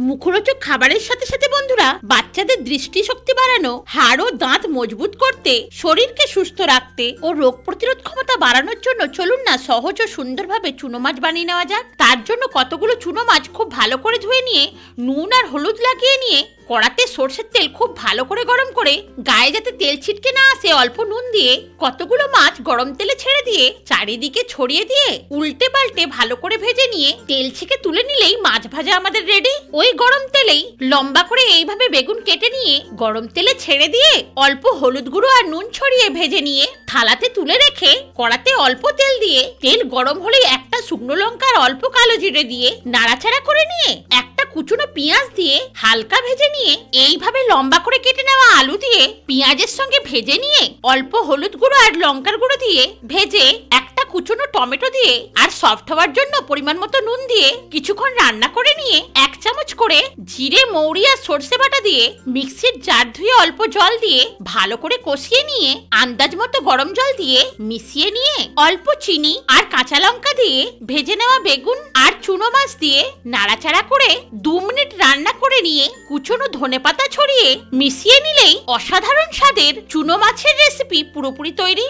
মুখরোচক খাবারের সাথে সাথে বন্ধুরা বাচ্চাদের দৃষ্টিশক্তি বাড়ানো, হাড় ও দাঁত মজবুত করতে, শরীরকে সুস্থ রাখতে ও রোগ প্রতিরোধ ক্ষমতা বাড়ানোর জন্য চলুন না সহজ ও সুন্দরভাবে চুনো মাছ বানিয়ে নেওয়া যাক। তার জন্য কতগুলো চুনো মাছ খুব ভালো করে ধুয়ে নিয়ে নুন আর হলুদ লাগিয়ে নিয়ে কড়াতে সরষের তেল খুব ভালো করে গরম করে গায়ে যাতে তেল ছিটকে না আসে অল্প নুন দিয়ে কতগুলো মাছ গরম তেলে ছেড়ে দিয়ে চারিদিকে ছড়িয়ে দিয়ে উল্টে পাল্টে ভালো করে ভেজে নিয়ে তেল ছেঁকে তুলে নিলেই মাছ ভাজা আমাদের রেডি। ওই গরম তেলেই লম্বা করে এইভাবে বেগুন কেটে নিয়ে গরম তেলে ছেড়ে দিয়ে অল্প হলুদ গুঁড়ো আর নুন ছড়িয়ে ভেজে নিয়ে থালাতে তুলে রেখে কড়াতে অল্প তেল দিয়ে তেল গরম হলেই একটা শুকনো লঙ্কা আর অল্প কালো জিরে দিয়ে নাড়াচাড়া করে নিয়ে একটা কুচনো পেঁয়াজ দিয়ে হালকা ভেজে নিয়ে এইভাবে লম্বা করে কেটে নেওয়া আলু দিয়ে পেঁয়াজের সঙ্গে ভেজে নিয়ে অল্প হলুদ গুঁড়ো আর লঙ্কার গুঁড়ো দিয়ে ভেজে একটা কুচনো টমেটো দিয়ে আর সফট হওয়ার জন্য পরিমাণ মতো নুন দিয়ে কিছুক্ষণ রান্না করে নিয়ে 1 চামচ করে জিরে, মৌরি আর সর্ষে বাটা দিয়ে মিক্সির জার ধুয়ে অল্প জল দিয়ে ভালো করে কষিয়ে নিয়ে আন্দাজ মতো গরম জল দিয়ে মিশিয়ে নিয়ে অল্প চিনি আর কাঁচা লঙ্কা দিয়ে ভেজে নেওয়া বেগুন আর চুনো মাছ দিয়ে নাড়াচাড়া করে 2 মিনিট রান্না করে নিয়ে কুচনো ধনেপাতা ছড়িয়ে মিশিয়ে নিলেই অসাধারণ স্বাদের চুনো মাছের রেসিপি পুরোপুরি তৈরি।